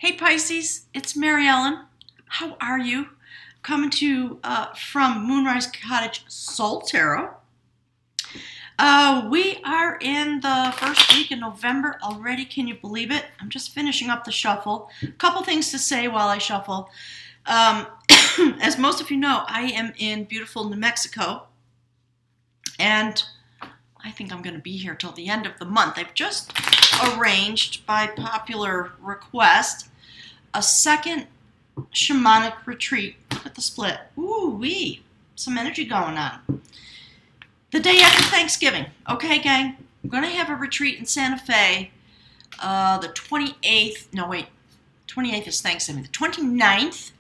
Hey Pisces, it's Mary Ellen. How are you? Coming to from Moonrise Cottage Soul Tarot. We are in the first week in November already. Can you believe it? I'm just finishing up the shuffle. A couple things to say while I shuffle. As most of you know, I am in beautiful New Mexico, and I think I'm going to be here till the end of the month. I've just arranged, by popular request, a second shamanic retreat. Look at the split. Ooh-wee. Some energy going on. The day after Thanksgiving. Okay, gang? I'm going to have a retreat in Santa Fe the 28th. No, wait. 28th is Thanksgiving. The 29th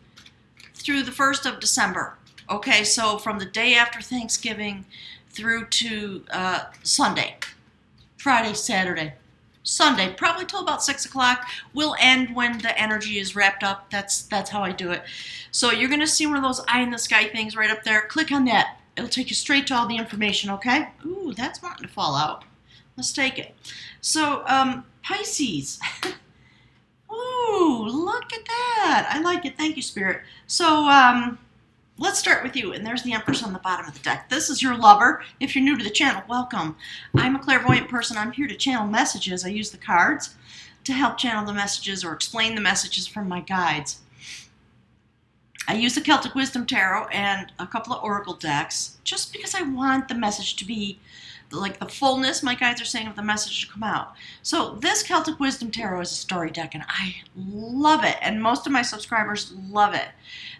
through the 1st of December. Okay, so from the day after Thanksgiving through to Sunday. Friday, Saturday. Sunday, probably till about 6 o'clock. We'll end when the energy is wrapped up. That's how I do it. So you're going to see one of those eye in the sky things right up there. Click on that. It'll take you straight to all the information, okay? Ooh, that's wanting to fall out. Let's take it. So, Pisces. Ooh, look at that. I like it. Thank you, Spirit. So, let's start with you, and there's the Empress on the bottom of the deck. This is your lover. If you're new to the channel, welcome. I'm a clairvoyant person. I'm here to channel messages. I use the cards to help channel the messages or explain the messages from my guides. I use the Celtic Wisdom Tarot and a couple of Oracle decks just because I want the message to be like the fullness, my guides are saying, of the message to come out. So this Celtic Wisdom Tarot is a story deck, and I love it, and most of my subscribers love it.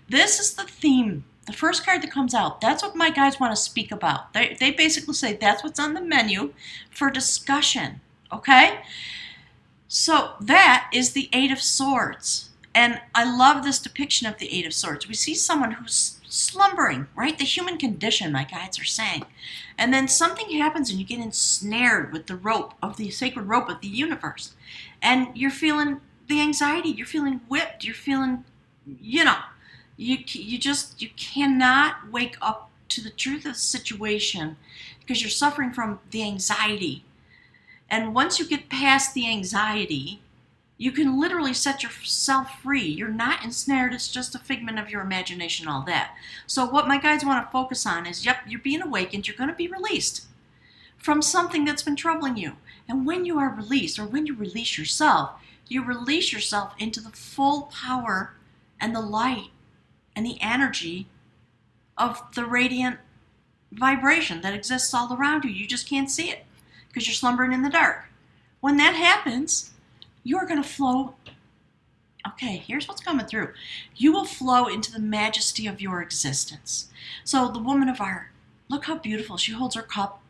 This is the theme. The first card that comes out, that's what my guides want to speak about. They basically say that's what's on the menu for discussion, okay? So that is the Eight of Swords. And I love this depiction of the Eight of Swords. We see someone who's slumbering, right? The human condition, my guides are saying. And then something happens and you get ensnared with the rope of the sacred rope of the universe. And you're feeling the anxiety. You're feeling whipped. You're feeling, you cannot wake up to the truth of the situation because you're suffering from the anxiety. And once you get past the anxiety, you can literally set yourself free. You're not ensnared. It's just a figment of your imagination, all that. So what my guides want to focus on is, yep, you're being awakened. You're going to be released from something that's been troubling you. And when you are released, or when you release yourself into the full power and the light and the energy of the radiant vibration that exists all around you. You just can't see it because you're slumbering in the dark. When that happens, you're going to flow. Okay, here's what's coming through. You will flow into the majesty of your existence. So the woman of art, look how beautiful. She holds her cup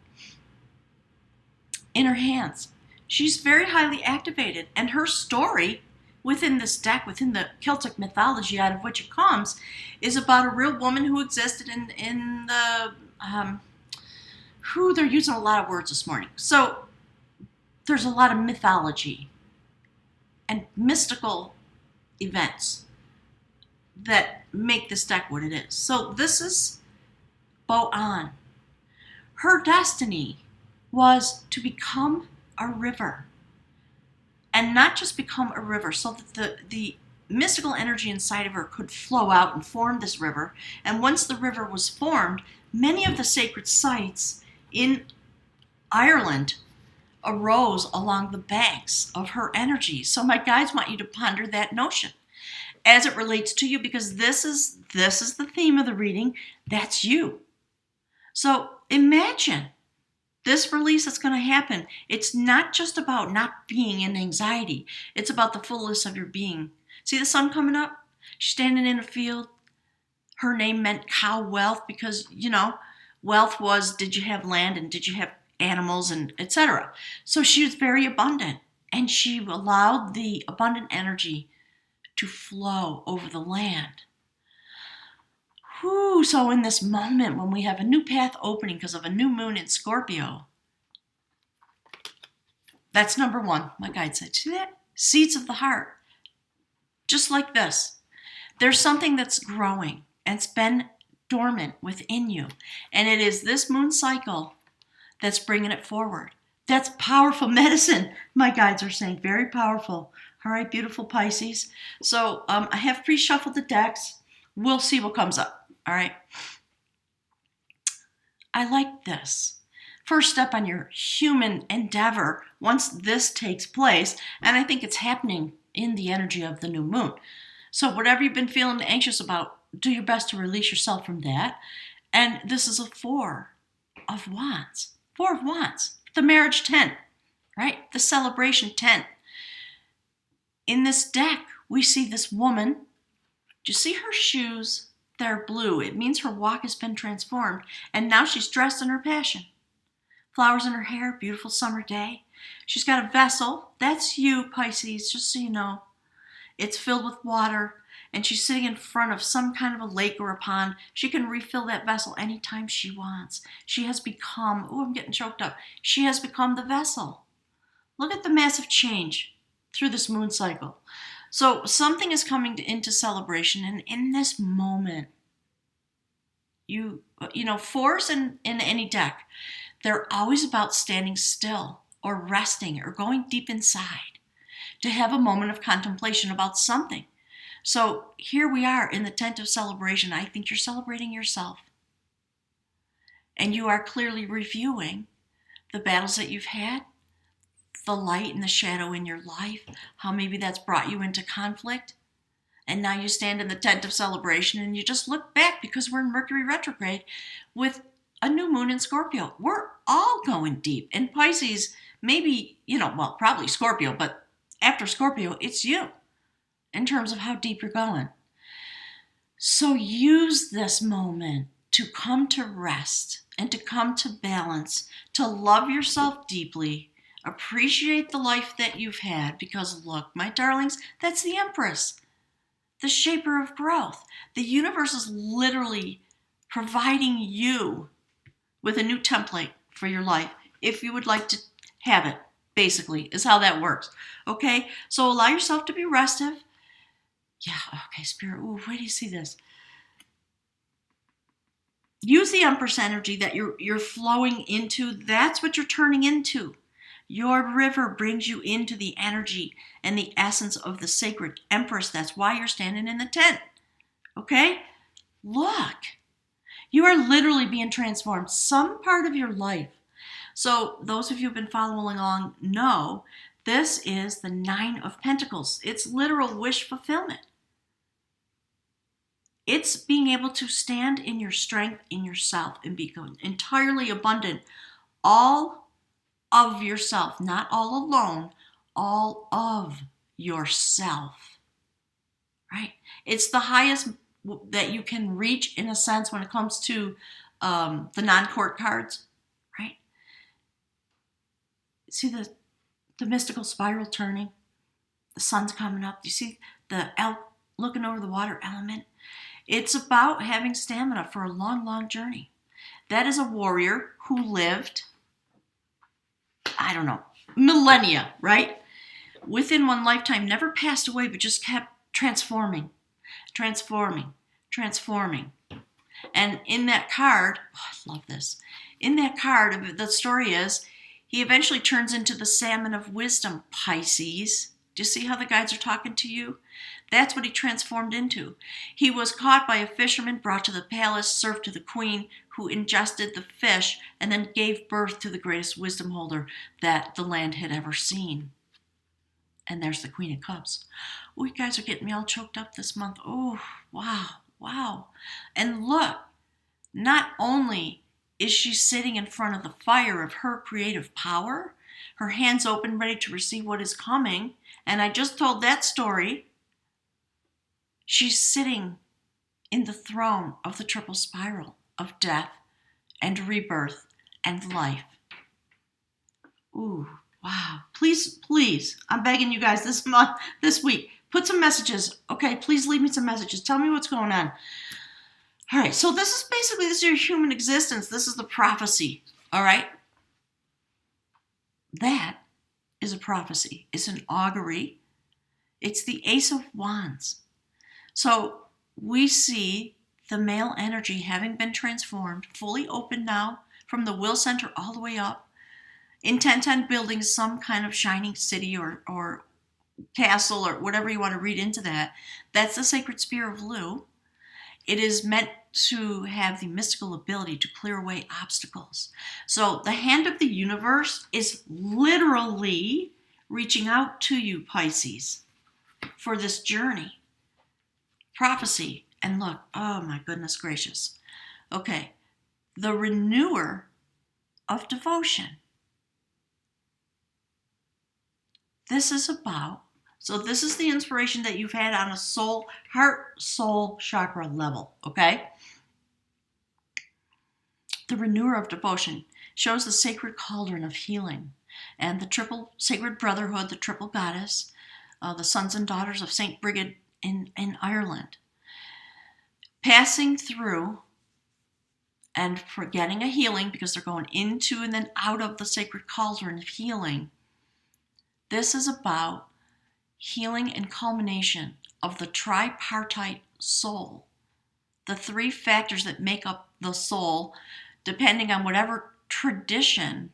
in her hands. She's very highly activated, and her story within this deck, within the Celtic mythology out of which it comes, is about a real woman who existed in the, they're using a lot of words this morning. So there's a lot of mythology and mystical events that make this deck what it is. So this is Bo-An. Her destiny was to become a river. And not just become a river, so that the mystical energy inside of her could flow out and form this river. And once the river was formed, many of the sacred sites in Ireland arose along the banks of her energy. So my guides want you to ponder that notion as it relates to you, because this is the theme of the reading. That's you. So imagine this release that's going to happen. It's not just about not being in anxiety. It's about the fullness of your being. See the sun coming up? She's standing in a field. Her name meant cow wealth because, wealth was, did you have land and did you have animals and etc. So she was very abundant, and she allowed the abundant energy to flow over the land. So in this moment when we have a new path opening because of a new moon in Scorpio, that's number one. My guide said, see that? Seeds of the heart. Just like this. There's something that's growing and it's been dormant within you. And it is this moon cycle that's bringing it forward. That's powerful medicine. My guides are saying very powerful. All right, beautiful Pisces. So I have pre-shuffled the decks. We'll see what comes up. All right. I like this. First step on your human endeavor once this takes place, and I think it's happening in the energy of the new moon. So whatever you've been feeling anxious about, do your best to release yourself from that. And this is a Four of Wands. Four of Wands. The marriage 10, right? The celebration 10. In this deck, we see this woman. Do you see her shoes? They're blue. It means her walk has been transformed, and now she's dressed in her passion. Flowers in her hair, beautiful summer day. She's got a vessel. That's you, Pisces, just so you know. It's filled with water, and she's sitting in front of some kind of a lake or a pond. She can refill that vessel anytime she wants. She has become, I'm getting choked up. She has become the vessel. Look at the massive change through this moon cycle. So something is coming into celebration, and in this moment, you know, fours in any deck, they're always about standing still or resting or going deep inside to have a moment of contemplation about something. So here we are in the tent of celebration. I think you're celebrating yourself. And you are clearly reviewing the battles that you've had, the light and the shadow in your life, how maybe that's brought you into conflict. And now you stand in the tent of celebration and you just look back because we're in Mercury retrograde with a new moon in Scorpio. We're all going deep. And Pisces, maybe, probably Scorpio, but after Scorpio, it's you in terms of how deep you're going. So use this moment to come to rest and to come to balance, to love yourself deeply, appreciate the life that you've had, because look, my darlings, that's the Empress, the shaper of growth. The universe is literally providing you with a new template for your life if you would like to have it, basically, is how that works. Okay? So allow yourself to be restive. Yeah, okay, Spirit. Ooh, where do you see this? Use the Empress energy that you're flowing into. That's what you're turning into. Your river brings you into the energy and the essence of the sacred Empress. That's why you're standing in the tent. Okay? Look. You are literally being transformed. Some part of your life. So those of you who've been following along know this is the Nine of Pentacles. It's literal wish fulfillment. It's being able to stand in your strength in yourself and be entirely abundant. All of yourself, not all alone, all of yourself. Right? It's the highest that you can reach in a sense when it comes to the non-court cards. Right? See the mystical spiral turning? The sun's coming up. You see the elk looking over the water element? It's about having stamina for a long, long journey. That is a warrior who lived, millennia, right? Within one lifetime, never passed away, but just kept transforming. And in that card, I love this. In that card, the story is, he eventually turns into the salmon of wisdom, Pisces. Do you see how the guides are talking to you? That's what he transformed into. He was caught by a fisherman, brought to the palace, served to the queen, who ingested the fish, and then gave birth to the greatest wisdom holder that the land had ever seen. And there's the Queen of Cups. Oh, you guys are getting me all choked up this month. Oh, wow. And look, not only is she sitting in front of the fire of her creative power, her hands open, ready to receive what is coming, and I just told that story. She's sitting in the throne of the triple spiral of death and rebirth and life. Ooh, wow. Please, I'm begging you guys this week, put some messages. Okay, please leave me some messages. Tell me what's going on. All right, so this is your human existence. This is the prophecy, all right? That is a prophecy. It's an augury. It's the Ace of Wands. So we see the male energy having been transformed, fully open now from the will center all the way up. intent on building some kind of shining city or castle or whatever you want to read into that. That's the sacred spear of Lu. It is meant to have the mystical ability to clear away obstacles. So the hand of the universe is literally reaching out to you, Pisces, for this journey. Prophecy. And look, oh my goodness gracious. Okay, the renewer of devotion. This is the inspiration that you've had on a heart, soul chakra level, okay? The renewer of devotion shows the sacred cauldron of healing and the triple sacred brotherhood, the triple goddess, the sons and daughters of St. Brigid in Ireland. Passing through and for getting a healing, because they're going into and then out of the sacred cauldron of healing. This is about healing and culmination of the tripartite soul. The three factors that make up the soul, depending on whatever tradition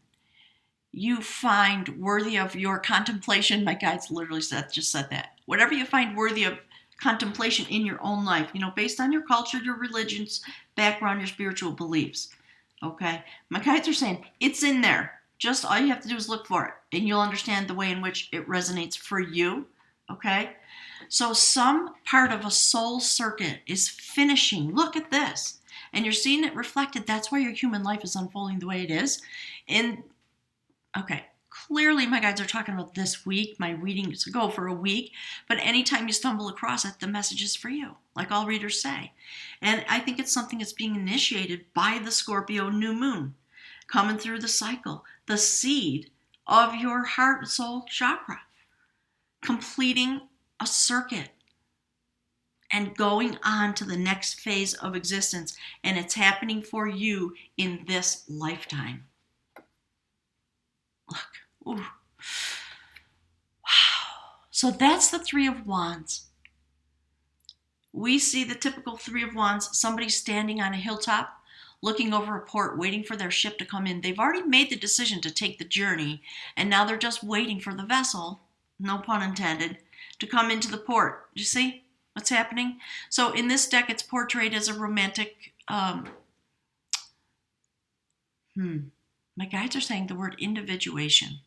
you find worthy of your contemplation. My guides literally just said that. Whatever you find worthy of contemplation in your own life, based on your culture, your religion's background, your spiritual beliefs. Okay? My guides are saying it's in there. Just all you have to do is look for it, and you'll understand the way in which it resonates for you. Okay? So some part of a soul circuit is finishing. Look at this. And you're seeing it reflected. That's why your human life is unfolding the way it is. Okay, clearly my guides are talking about this week. My readings go for a week. But anytime you stumble across it, the message is for you, like all readers say. And I think it's something that's being initiated by the Scorpio new moon, coming through the cycle, the seed of your heart and soul chakra, completing a circuit and going on to the next phase of existence. And it's happening for you in this lifetime. Look. Ooh. Wow. So that's the Three of Wands. We see the typical Three of Wands, somebody standing on a hilltop, looking over a port, waiting for their ship to come in. They've already made the decision to take the journey, and now they're just waiting for the vessel, no pun intended, to come into the port. Do you see what's happening? So in this deck, it's portrayed as a romantic... My guides are saying the word individuation.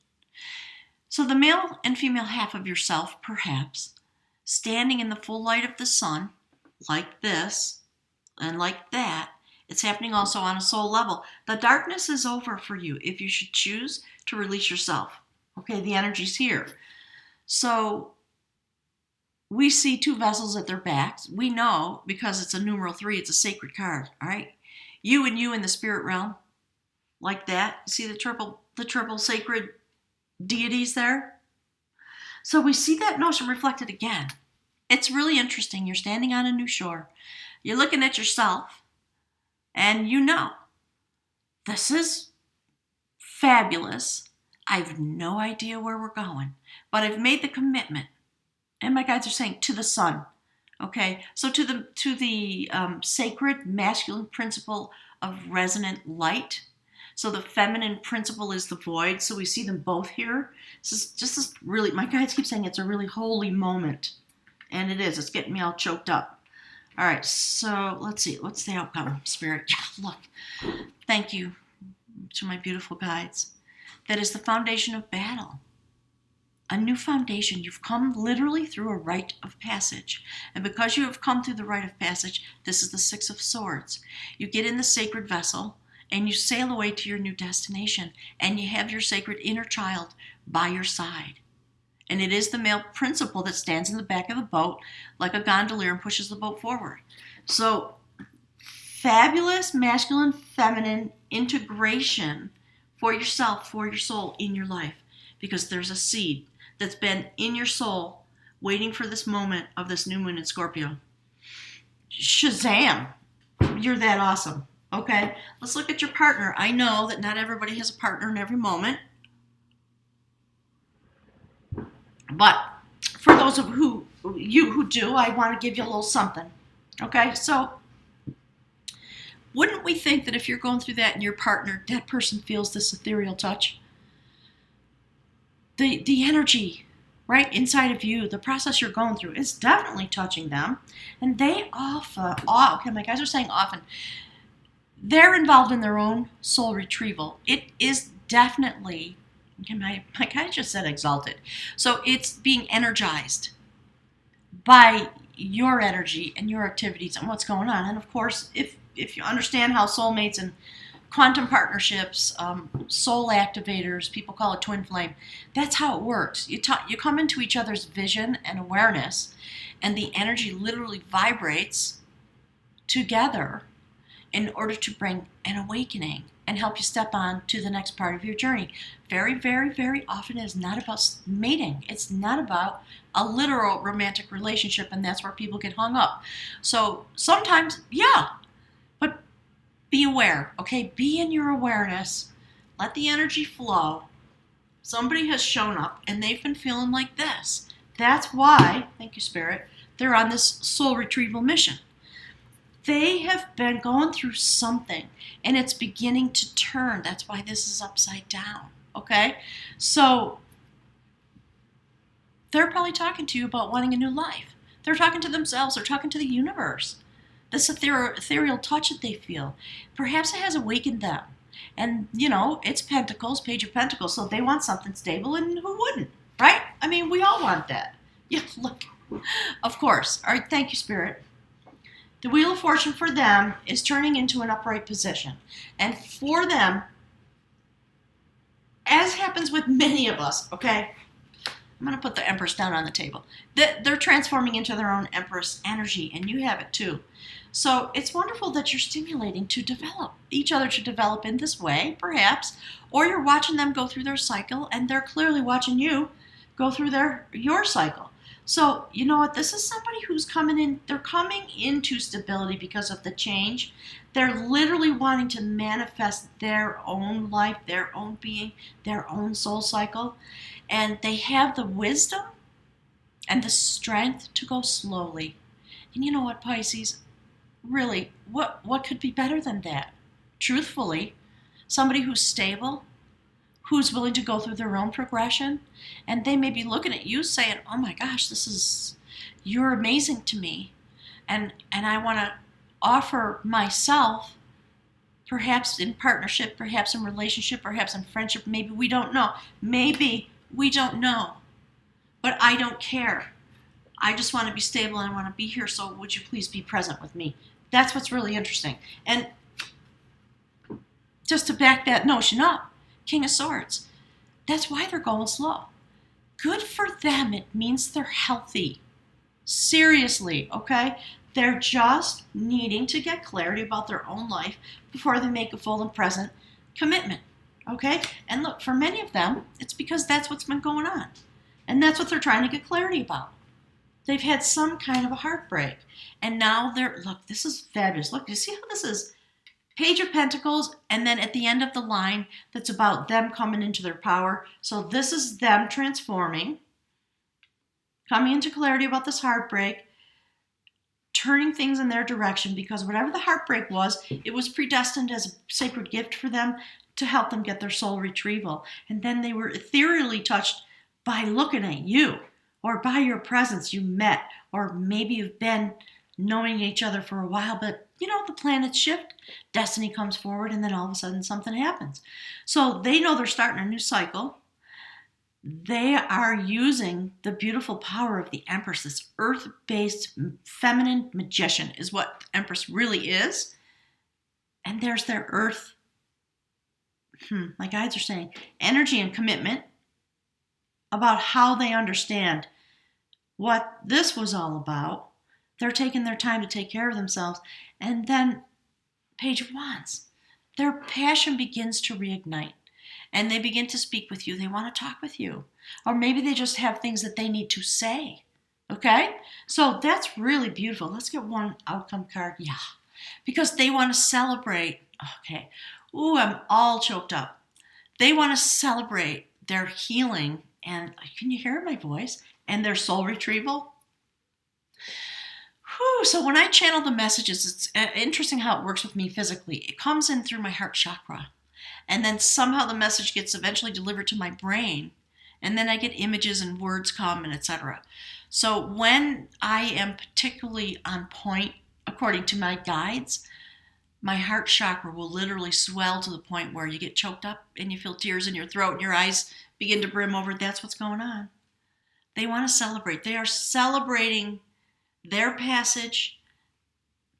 So the male and female half of yourself, perhaps, standing in the full light of the sun, like this and like that. It's happening also on a soul level. The darkness is over for you if you should choose to release yourself. Okay, the energy's here. So we see two vessels at their backs. We know, because it's a numeral 3, it's a sacred card, all right? You and you in the spirit realm, like that. See the triple sacred deities there? So we see that notion reflected again. It's really interesting. You're standing on a new shore. You're looking at yourself, and this is fabulous. I have no idea where we're going, but I've made the commitment, and my guides are saying to the sun. Okay, so to the sacred masculine principle of resonant light. So the feminine principle is the void. So we see them both here. This really, my guides keep saying it's a really holy moment. And it is. It's getting me all choked up. All right, so let's see. What's the outcome, Spirit? Look, thank you to my beautiful guides. That is the foundation of battle. A new foundation. You've come literally through a rite of passage. And because you have come through the rite of passage, this is the 6 of Swords. You get in the sacred vessel, and you sail away to your new destination, and you have your sacred inner child by your side. And it is the male principle that stands in the back of the boat like a gondolier and pushes the boat forward. So, fabulous masculine, feminine integration for yourself, for your soul, in your life. Because there's a seed that's been in your soul waiting for this moment of this new moon in Scorpio. Shazam! You're that awesome. Okay, let's look at your partner. I know that not everybody has a partner in every moment. But for those of you who do, I want to give you a little something. Okay, so wouldn't we think that if you're going through that and your partner, that person feels this ethereal touch? the energy right inside of you, the process you're going through is definitely touching them. And they okay, my guys are saying often, they're involved in their own soul retrieval. It is definitely, okay, my guy just said exalted. So it's being energized by your energy and your activities and what's going on. And of course, if you understand how soulmates and quantum partnerships, soul activators, people call it twin flame, that's how it works. You come into each other's vision and awareness, and the energy literally vibrates together in order to bring an awakening and help you step on to the next part of your journey. Very, very, very often it is not about mating. It's not about a literal romantic relationship, and that's where people get hung up. So sometimes, yeah, but be aware, okay? Be in your awareness. Let the energy flow. Somebody has shown up, and they've been feeling like this. That's why, thank you, Spirit, they're on this soul retrieval mission. They have been going through something, and it's beginning to turn. That's why this is upside down, okay? So they're probably talking to you about wanting a new life. They're talking to themselves. They're talking to the universe. This ethereal touch that they feel. Perhaps it has awakened them. And, it's Pentacles, Page of Pentacles, so they want something stable, and who wouldn't, right? I mean, we all want that. Yeah, look. Of course. All right, thank you, Spirit. The Wheel of Fortune for them is turning into an upright position. And for them, as happens with many of us, okay? I'm going to put the Empress down on the table. They're transforming into their own Empress energy, and you have it too. So it's wonderful that you're stimulating to develop, each other to develop in this way, perhaps, or you're watching them go through their cycle, and they're clearly watching you go through your cycle. So, you know what? This is somebody who's coming in. They're coming into stability because of the change. They're literally wanting to manifest their own life, their own being, their own soul cycle. And they have the wisdom and the strength to go slowly. And you know what, Pisces? Really, what could be better than that? Truthfully, somebody who's stable, who's willing to go through their own progression, and they may be looking at you saying, oh my gosh, you're amazing to me, and I want to offer myself, perhaps in partnership, perhaps in relationship, perhaps in friendship, maybe we don't know, but I don't care. I just want to be stable and I want to be here, so would you please be present with me? That's what's really interesting. And just to back that notion up, King of Swords. That's why they're going slow. Good for them. It means they're healthy. Seriously, okay? They're just needing to get clarity about their own life before they make a full and present commitment, okay? And look, for many of them, it's because that's what's been going on. And that's what they're trying to get clarity about. They've had some kind of a heartbreak. And now look, this is fabulous. Look, you see how this is? Page of Pentacles, and then at the end of the line, that's about them coming into their power. So this is them transforming, coming into clarity about this heartbreak, turning things in their direction, because whatever the heartbreak was, it was predestined as a sacred gift for them to help them get their soul retrieval. And then they were ethereally touched by looking at you, or by your presence. You met, or maybe you've been knowing each other for a while, but the planets shift, destiny comes forward, and then all of a sudden something happens. So they know they're starting a new cycle. They are using the beautiful power of the Empress, this earth-based feminine magician is what Empress really is. And there's their earth, my guides are saying, energy and commitment about how they understand what this was all about. They're taking their time to take care of themselves. And then, Page of Wands, their passion begins to reignite. And they begin to speak with you. They want to talk with you. Or maybe they just have things that they need to say. Okay? So that's really beautiful. Let's get one outcome card. Yeah. Because they want to celebrate. Okay. Ooh, I'm all choked up. They want to celebrate their healing. And can you hear my voice? And their soul retrieval. So when I channel the messages, it's interesting how it works with me physically. It comes in through my heart chakra. And then somehow the message gets eventually delivered to my brain. And then I get images and words come and etc. So when I am particularly on point, according to my guides, my heart chakra will literally swell to the point where you get choked up and you feel tears in your throat and your eyes begin to brim over. That's what's going on. They want to celebrate. They are celebrating their passage.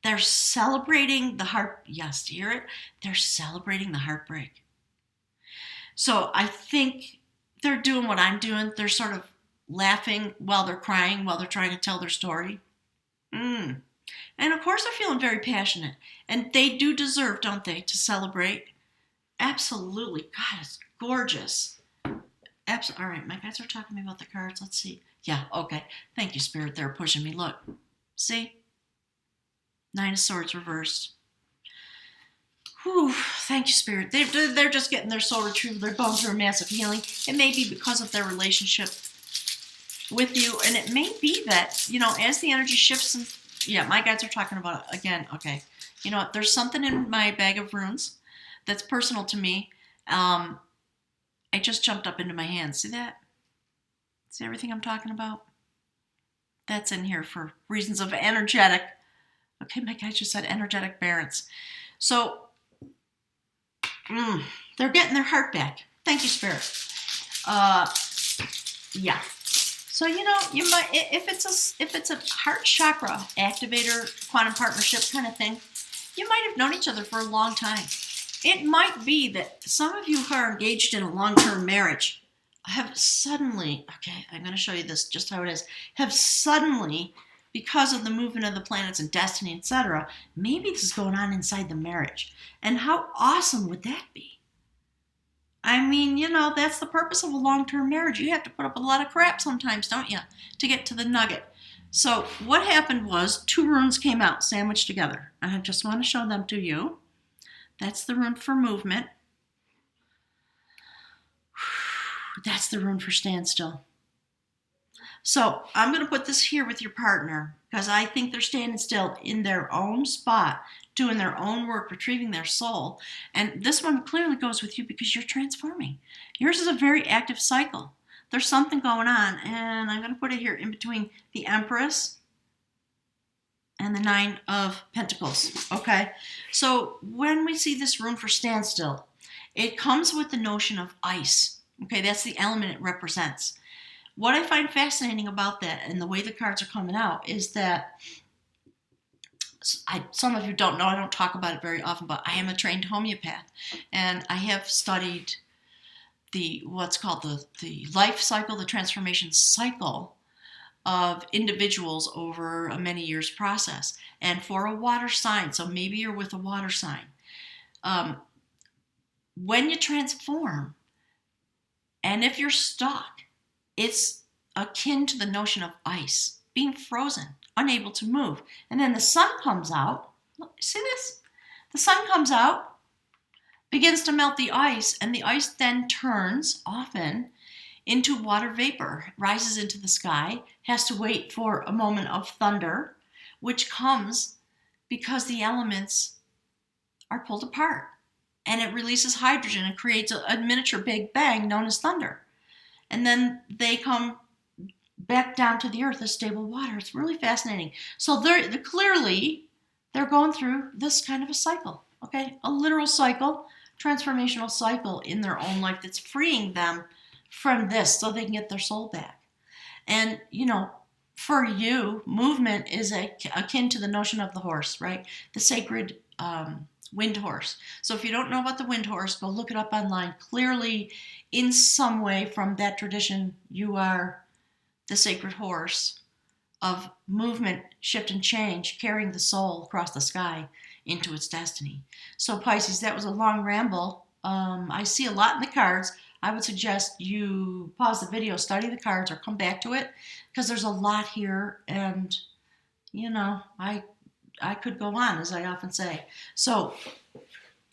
They're celebrating the heart. Yes, do you hear it? They're celebrating the heartbreak. So I think they're doing what I'm doing. They're sort of laughing while they're crying, while they're trying to tell their story. And of course they're feeling very passionate. And they do deserve, don't they, to celebrate? Absolutely. God, it's gorgeous. All right, my guys are talking to me about the cards. Let's see. Yeah, okay. Thank you, Spirit. They're pushing me. Look. See? 9 of Swords reversed. Whew. Thank you, Spirit. They're just getting their soul retrieved. They're going through a massive healing. It may be because of their relationship with you. And it may be that, as the energy shifts and yeah, my guides are talking about it again. Okay. You know what? There's something in my bag of runes that's personal to me. It just jumped up into my hand. See that? See everything I'm talking about? That's in here for reasons of energetic. Okay, my guides just said energetic balance. So, they're getting their heart back. Thank you, Spirit. Yeah. So you might, if it's a heart chakra activator, quantum partnership kind of thing, you might have known each other for a long time. It might be that some of you who are engaged in a long-term marriage have suddenly, okay, I'm going to show you this just how it is, have suddenly, because of the movement of the planets and destiny, etc., maybe this is going on inside the marriage. And how awesome would that be? I mean, that's the purpose of a long-term marriage. You have to put up with a lot of crap sometimes, don't you, to get to the nugget. So what happened was 2 runes came out sandwiched together. And I just want to show them to you. That's the rune for movement. That's the rune for standstill. So I'm going to put this here with your partner because I think they're standing still in their own spot, doing their own work, retrieving their soul. And this one clearly goes with you because you're transforming. Yours is a very active cycle. There's something going on, and I'm going to put it here in between the Empress and the 9 of Pentacles. Okay, so when we see this rune for standstill, it comes with the notion of ice. Okay, that's the element it represents. What I find fascinating about that and the way the cards are coming out is that some of you don't know, I don't talk about it very often, but I am a trained homeopath, and I have studied what's called the life cycle, the transformation cycle of individuals over a many years process. And for a water sign, so maybe you're with a water sign, when you transform, and if you're stuck, it's akin to the notion of ice, being frozen, unable to move. And then the sun comes out. Look, see this? The sun comes out, begins to melt the ice, and the ice then turns, often, into water vapor, rises into the sky, has to wait for a moment of thunder, which comes because the elements are pulled apart. And it releases hydrogen and creates a miniature Big Bang known as thunder. And then they come back down to the earth as stable water. It's really fascinating. So they're going through this kind of a cycle, okay? A literal cycle, transformational cycle in their own life that's freeing them from this so they can get their soul back. And, for you, movement is akin to the notion of the horse, right? The sacred wind horse. So if you don't know about the wind horse, go look it up online. Clearly, in some way from that tradition, you are the sacred horse of movement, shift, and change, carrying the soul across the sky into its destiny. So Pisces, that was a long ramble. I see a lot in the cards. I would suggest you pause the video, study the cards, or come back to it, because there's a lot here, and, I could go on, as I often say. So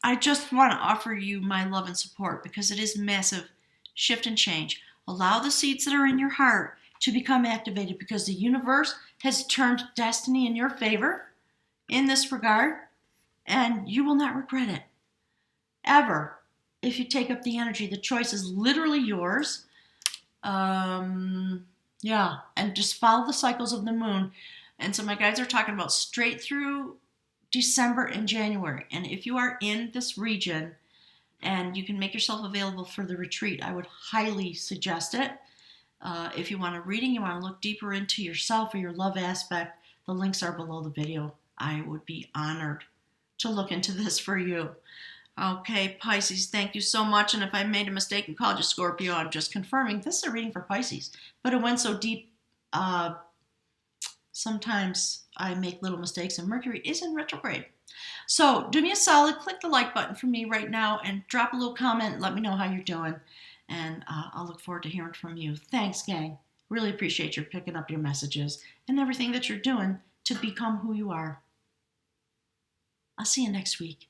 I just want to offer you my love and support, because it is massive shift and change. Allow the seeds that are in your heart to become activated, because the universe has turned destiny in your favor in this regard, and you will not regret it, ever. If you take up the energy, the choice is literally yours. Yeah, and just follow the cycles of the moon. And so my guides are talking about straight through December and January. And if you are in this region and you can make yourself available for the retreat, I would highly suggest it. If you want a reading, you want to look deeper into yourself or your love aspect, the links are below the video. I would be honored to look into this for you. Okay, Pisces, thank you so much. And if I made a mistake and called you Scorpio, I'm just confirming this is a reading for Pisces. But it went so deep, sometimes I make little mistakes, and Mercury is in retrograde. So do me a solid, click the like button for me right now and drop a little comment and let me know how you're doing. And I'll look forward to hearing from you. Thanks, gang. Really appreciate your picking up your messages and everything that you're doing to become who you are. I'll see you next week.